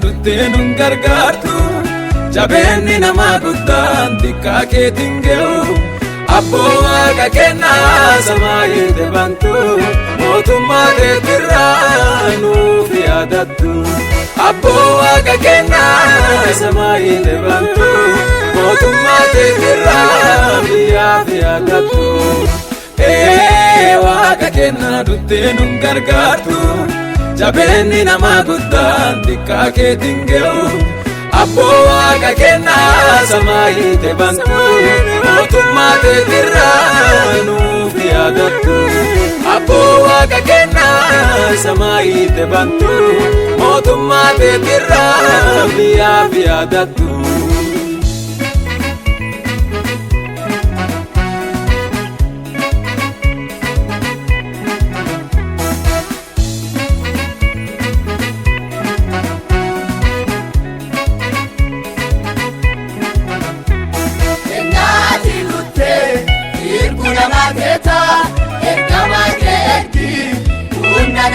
duttee nun gargaartu jabeenni namaa guddaan xiqqaa keetiin ga'u abboo waaqa kennaa samaayite bantu mootummaa keetirraa nuuf yaadattu abboo waaqa kennaa samaayite bantu mootummaa keetirraa biyyaaf yaadattu waaqa kennaa duttee nun gargaartu jabeenni namaa guddaan xiqqaa keetiin ga'u abboo waaqa kennaa samaayite bantu mootummaa keetirraa nuuf yaadattu abboo waaqa kennaa samaayite bantu mootummaa keetirraa biyyaaf yaadattu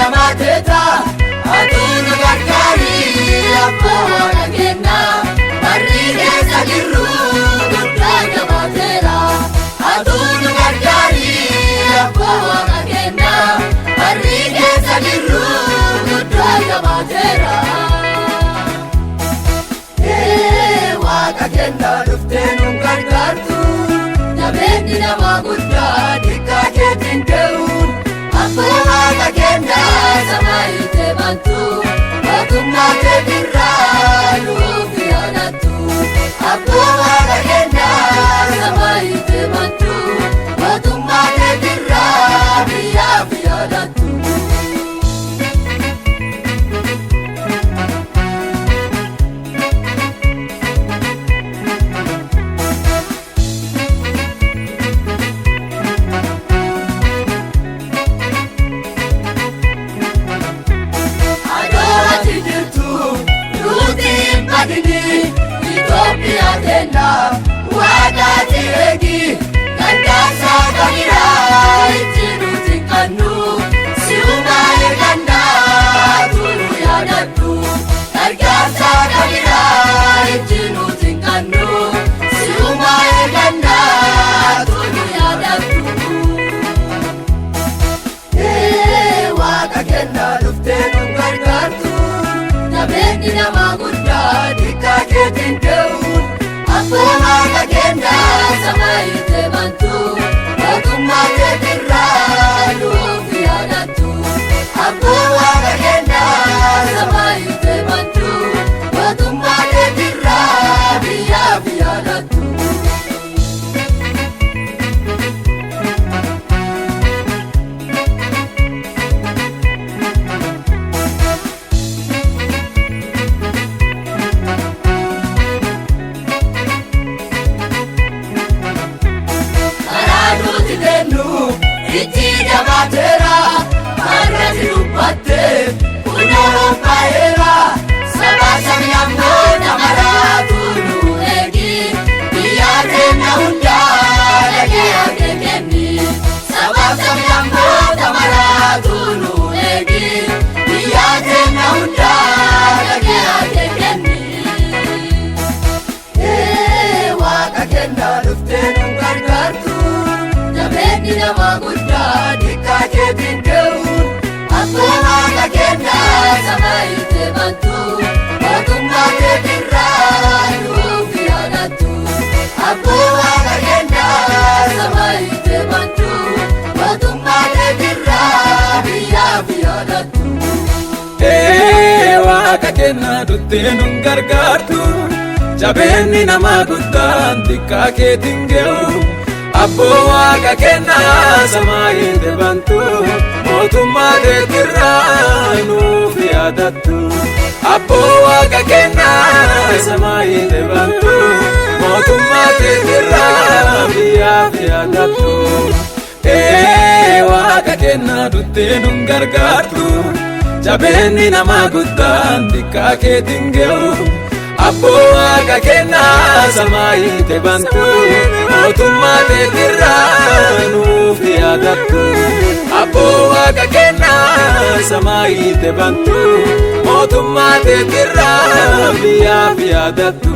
Namateta atunu gargari abboo waaqa kennaa barri keessa jirru guddaa jabaatera atunu gargari abboo waaqa kennaa barri keessa jirru guddaa jabaatera waaqa kennaa dhuftee nun gargaartu jabeenni namaa guddaa xiqqaa keetiin ga'u abboo waaqa kennaa samaayite bantu mootummaa keetirraa nuuf yaadattu abboo waaqa kennaa samaayite bantu mootummaa keetirraa biyyaaf yaadattu Itoophiyaa kennaa waadaati eegi gargaarsaa kabiraa itti nuti kannu si'umaa eegannaa tunu yaadadhu gargaarsaa kabiraa itti nuti kannu si'umaa eegannaa tunu yaadadhu waaqa kennaa dhuftee nun gargaartu jabeenni namaa guddaa xiqqaa keetiin ga'u abboo waaqa kennaa samaayite bantu mootummaa keetirraa nuuf yaadattu abboo waaqa kennaa samaayite bantu mootummaa keetirraa biyyaaf yaadattu itti jabaatera marrati dubbatte kunoo baay'eera sabaa samii ammoo namaraatu nu eegi biyyaa keenya hundaa dhagee ake kenni sabaa samii ammoo namaraatu nu eegi biyyaa keenya hundaa dhagee ake kenni waaqa kennaa dhuftee nun gargaartu jabeenni namaa guddaa xiqqaa keetiin ga'u abboo waaqa kennaa samaayite bantu mootummaa keetirraa nuuf yaadattu abboo waaqa kennaa samaayite bantu mootummaa keetirraa biyyaaf yaadattu waaqa kennaa duttee nun gargaartu jabeenni namaa guddaan xiqqaa keetiin ga'u abboo waaqa kennaa samaayite bantu mootummaa keetirraa nuuf yaadattu abboo waaqa kennaa samaayite bantu mootummaa keetirraa biyyaaf yaadattu waaqa kennaa duttee nun gargaartu jabeenni namaa guddaan xiqqaa keetiin ga'u abboo waaqa kennaa samaayite bantu mootummaa keetirraa nuuf yaadattu abboo waaqa kennaa samaayite bantu mootummaa teetirraa biyyaaf yaadattu